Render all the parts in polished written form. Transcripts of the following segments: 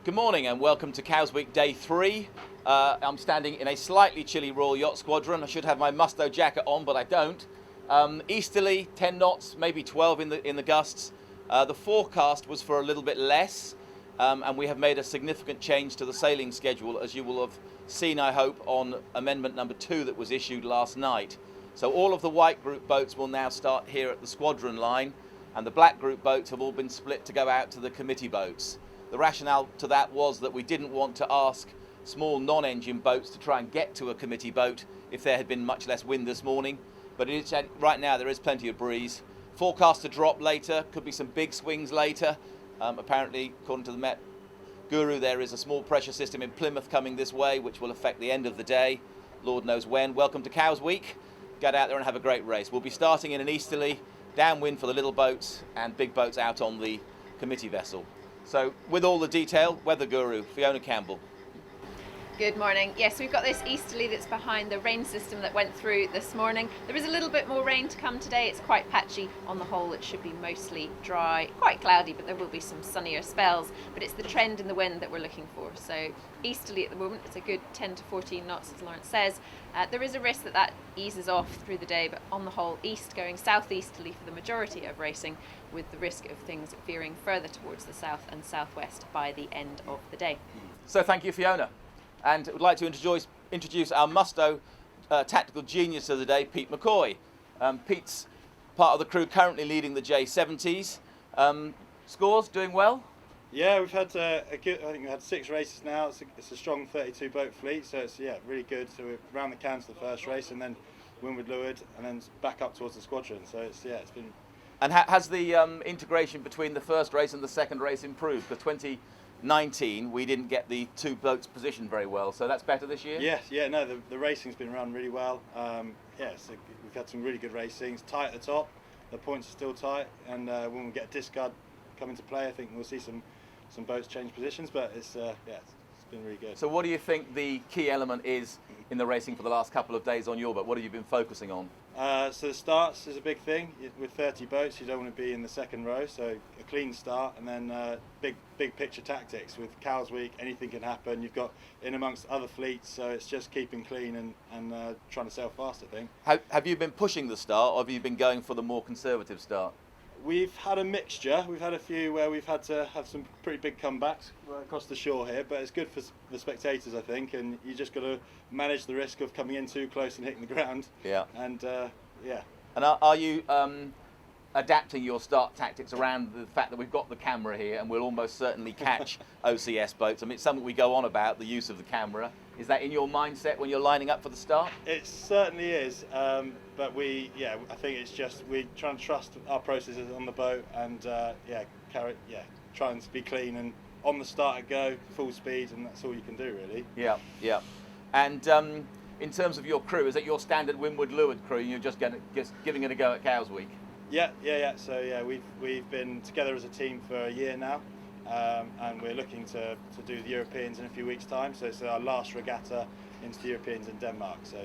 Good morning and welcome to Cows Week Day 3. I'm standing in a slightly chilly Royal Yacht Squadron. I should have my Musto jacket on, but I don't. Easterly, 10 knots, maybe 12 in the gusts. The forecast was for a little bit less, and we have made a significant change to the sailing schedule, as you will have seen, I hope, on Amendment number 2 that was issued last night. So all of the white group boats will now start here at the squadron line, and the black group boats have all been split to go out to the committee boats. The rationale to that was that we didn't want to ask small non-engine boats to try and get to a committee boat if there had been much less wind this morning. But right now there is plenty of breeze. Forecast to drop later, could be some big swings later. Apparently, according to the Met Guru, there is a small pressure system in Plymouth coming this way, which will affect the end of the day. Lord knows when. Welcome to Cows Week. Get out there and have a great race. We'll be starting in an easterly, downwind for the little boats and big boats out on the committee vessel. So, with all the detail, Weather Guru, Fiona Campbell. Good morning. Yes, we've got this easterly that's behind the rain system that went through this morning. There is a little bit more rain to come today. It's quite patchy. On the whole, it should be mostly dry, quite cloudy, but there will be some sunnier spells. But it's the trend in the wind that we're looking for. So easterly at the moment, it's a good 10 to 14 knots, as Lawrence says. There is a risk that eases off through the day, but on the whole, east going southeasterly for the majority of racing, with the risk of things veering further towards the south and southwest by the end of the day. So thank you, Fiona. And I would like to introduce our Musto tactical genius of the day, Pete McCoy. Pete's part of the crew currently leading the J70s. Scores, doing well? Yeah, we've had I think we've had 6 races now. It's a strong 32 boat fleet, so it's really good. So we're round the Cans the first race, and then windward leeward, and then back up towards the squadron. So it's been. And has the integration between the first race and the second race improved? Because 2019 we didn't get the 2 boats positioned very well, so that's better this year? Yes, no, the racing's been run really well. So we've had some really good racing. It's tight at the top, the points are still tight, and when we get a discard come into play, I think we'll see some boats change positions, but it's been really good. So what do you think the key element is in the racing for the last couple of days on your boat? What have you been focusing on? So the starts is a big thing. With 30 boats, you don't want to be in the second row, so a clean start, and then big picture tactics. With Cows Week, anything can happen. You've got in amongst other fleets, so it's just keeping clean and trying to sail fast, I think. Have you been pushing the start, or have you been going for the more conservative start? We've had a mixture. We've had a few where we've had to have some pretty big comebacks across the shore here, but it's good for the spectators, I think, and you just got to manage the risk of coming in too close and hitting the ground. Yeah. And And are you adapting your start tactics around the fact that we've got the camera here and we'll almost certainly catch OCS boats? I mean, it's something we go on about, the use of the camera. Is that in your mindset when you're lining up for the start? It certainly is, but I think it's just we're trying to trust our processes on the boat and try and be clean and on the start go full speed, and that's all you can do really. Yeah. And in terms of your crew, is it your standard windward leeward crew? You're just giving it a go at Cows Week? Yeah. So we've been together as a team for a year now. And we're looking to do the Europeans in a few weeks' time. So it's our last regatta into the Europeans in Denmark. So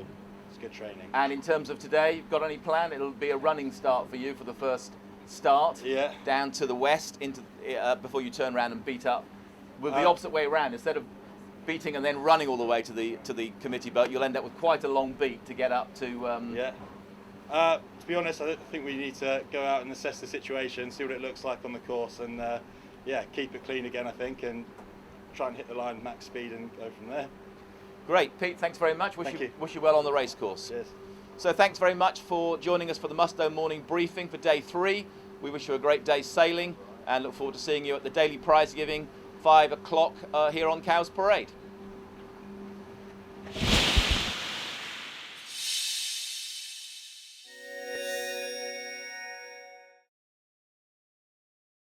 it's good training. And in terms of today, you've got any plan? It'll be a running start for you for the first start. Yeah. Down to the west before you turn around and beat up. With the opposite way around, instead of beating and then running all the way to the committee boat, you'll end up with quite a long beat to get up to. To be honest, I think we need to go out and assess the situation, see what it looks like on the course, and keep it clean again, I think, and try and hit the line max speed and go from there. Great, Pete, thanks very much. Wish you well on the race course. Cheers. So thanks very much for joining us for the Musto morning briefing for day 3. We wish you a great day sailing and look forward to seeing you at the daily prize giving 5 o'clock here on Cows Parade.